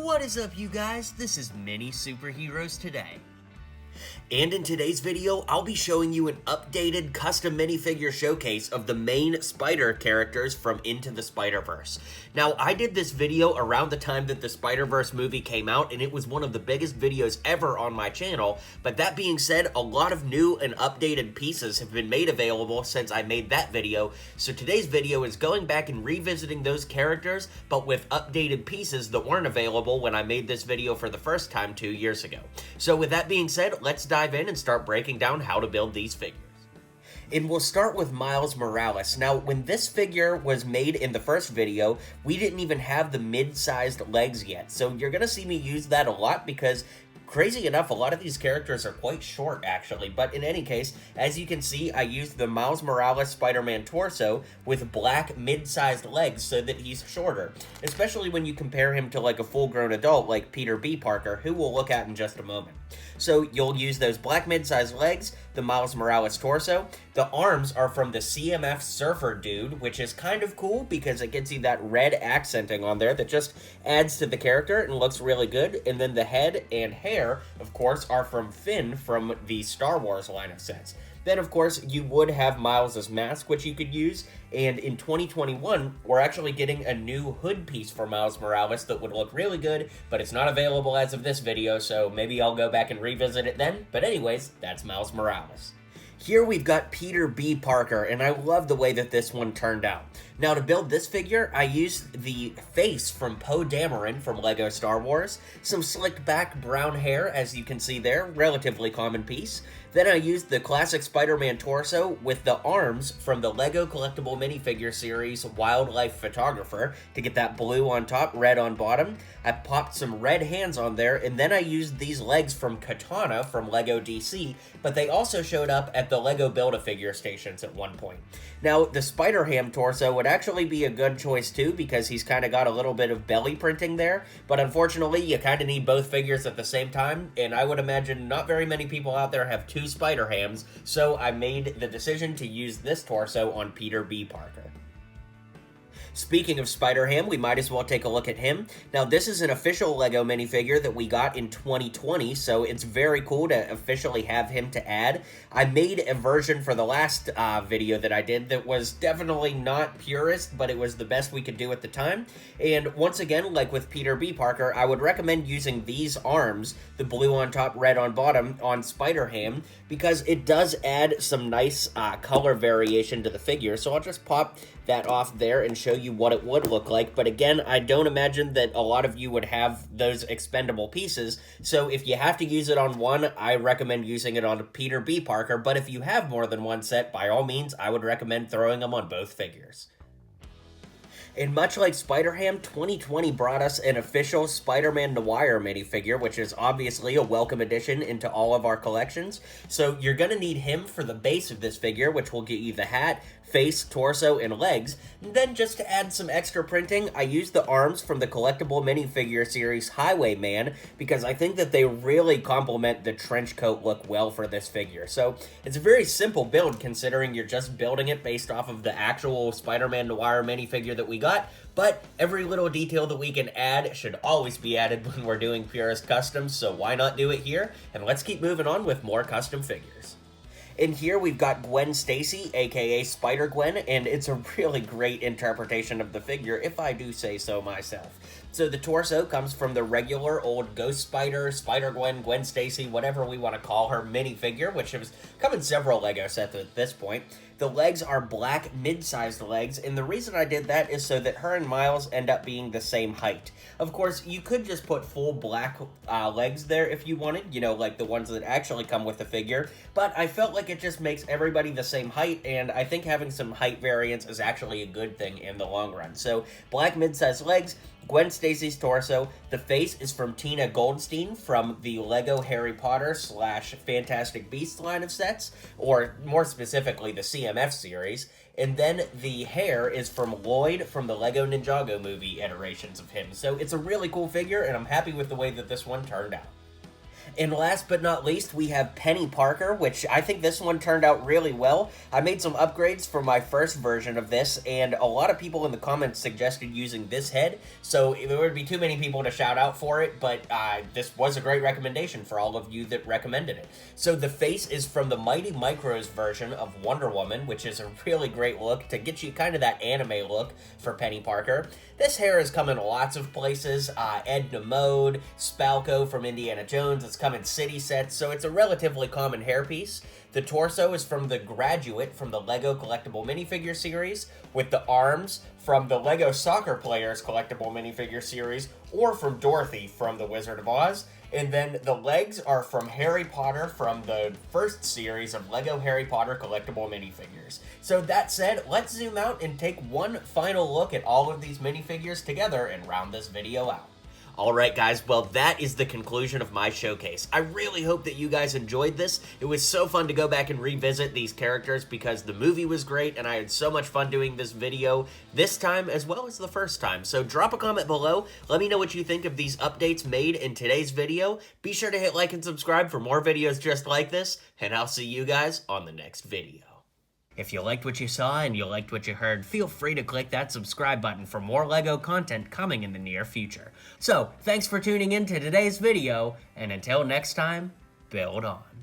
What is up, you guys? This is Mini Superheroes Today. And in today's video, I'll be showing you an updated custom minifigure showcase of the main Spider characters from Into the Spider-Verse. Now, I did this video around the time that the Spider-Verse movie came out, and it was one of the biggest videos ever on my channel. But that being said, a lot of new and updated pieces have been made available since I made that video. So today's video is going back and revisiting those characters, but with updated pieces that weren't available when I made this video for the first time 2 years ago. So with that being said, let's dive in and start breaking down how to build these figures. And we'll start with Miles Morales. Now, when this figure was made in the first video, we didn't even have the mid-sized legs yet. So you're going to see me use that a lot because, crazy enough, a lot of these characters are quite short, actually. But in any case, as you can see, I used the Miles Morales Spider-Man torso with black mid-sized legs so that he's shorter. Especially when you compare him to like a full-grown adult like Peter B. Parker, who we'll look at in just a moment. So you'll use those black mid-sized legs, the Miles Morales torso. The arms are from the CMF Surfer Dude, which is kind of cool because it gets you that red accenting on there that just adds to the character and looks really good. And then the head and hair, of course, are from Finn from the Star Wars line of sets. Then, of course, you would have Miles' mask, which you could use, and in 2021, we're actually getting a new hood piece for Miles Morales that would look really good, but it's not available as of this video, so maybe I'll go back and revisit it then. But anyways, that's Miles Morales. Here we've got Peter B. Parker, and I love the way that this one turned out. Now, to build this figure, I used the face from Poe Dameron from LEGO Star Wars, some slicked back brown hair, as you can see there, relatively common piece. Then I used the classic Spider-Man torso with the arms from the LEGO collectible minifigure series Wildlife Photographer to get that blue on top, red on bottom. I popped some red hands on there, and then I used these legs from Katana from LEGO DC, but they also showed up at the LEGO Build-A-Figure stations at one point. Now, the SpiderHam torso would actually be a good choice too, because he's kind of got a little bit of belly printing there, but unfortunately, you kind of need both figures at the same time, and I would imagine not very many people out there have two SpiderHams, so I made the decision to use this torso on Peter B. Parker. Speaking of SpiderHam, we might as well take a look at him. Now, this is an official LEGO minifigure that we got in 2020, so it's very cool to officially have him to add. I made a version for the last video that I did that was definitely not purist, but it was the best we could do at the time. And once again, like with Peter B. Parker, I would recommend using these arms, the blue on top, red on bottom, on SpiderHam, because it does add some nice color variation to the figure. So I'll just pop that off there and show you what it would look like. But again, I don't imagine that a lot of you would have those expendable pieces, so if you have to use it on one, I recommend using it on Peter B. Parker, but if you have more than one set, by all means, I would recommend throwing them on both figures. And much like SpiderHam, 2020 brought us an official SpiderMan Noir minifigure, which is obviously a welcome addition into all of our collections. So you're going to need him for the base of this figure, which will get you the hat, face, torso, and legs. And then just to add some extra printing, I used the arms from the collectible minifigure series Highwayman, because I think that they really complement the trench coat look well for this figure. So it's a very simple build considering you're just building it based off of the actual SpiderMan Noir minifigure that we got, but every little detail that we can add should always be added when we're doing purist customs, so why not do it here? And let's keep moving on with more custom figures. And here we've got Gwen Stacy, aka Spider-Gwen, and it's a really great interpretation of the figure, if I do say so myself. So the torso comes from the regular old Ghost Spider, Spider-Gwen, Gwen Stacy, whatever we want to call her minifigure, which has come in several LEGO sets at this point. The legs are black mid-sized legs, and the reason I did that is so that her and Miles end up being the same height. Of course, you could just put full black legs there if you wanted, you know, like the ones that actually come with the figure, but I felt like it just makes everybody the same height, and I think having some height variance is actually a good thing in the long run. So, black mid-sized legs, Gwen Stacy's torso. The face is from Tina Goldstein from the LEGO Harry Potter / Fantastic Beasts line of sets, or more specifically the CMF series. And then the hair is from Lloyd from the LEGO Ninjago movie iterations of him. So it's a really cool figure, and I'm happy with the way that this one turned out. And last but not least, we have Penny Parker, which I think this one turned out really well. I made some upgrades for my first version of this, and a lot of people in the comments suggested using this head, so there would be too many people to shout out for it, but this was a great recommendation for all of you that recommended it. So the face is from the Mighty Micros version of Wonder Woman, which is a really great look to get you kind of that anime look for Penny Parker. This hair has come in lots of places, Edna Mode, Spalco from Indiana Jones, it's come in city sets, so it's a relatively common hairpiece. The torso is from the Graduate from the LEGO Collectible Minifigure series, with the arms from the LEGO Soccer Players Collectible Minifigure series, or from Dorothy from The Wizard of Oz. And then the legs are from Harry Potter from the first series of LEGO Harry Potter collectible minifigures. So that said, let's zoom out and take one final look at all of these minifigures together and round this video out. Alright guys, well that is the conclusion of my showcase. I really hope that you guys enjoyed this. It was so fun to go back and revisit these characters because the movie was great and I had so much fun doing this video this time as well as the first time. So drop a comment below, let me know what you think of these updates made in today's video. Be sure to hit like and subscribe for more videos just like this, and I'll see you guys on the next video. If you liked what you saw and you liked what you heard, feel free to click that subscribe button for more LEGO content coming in the near future. So, thanks for tuning in to today's video, and until next time, build on.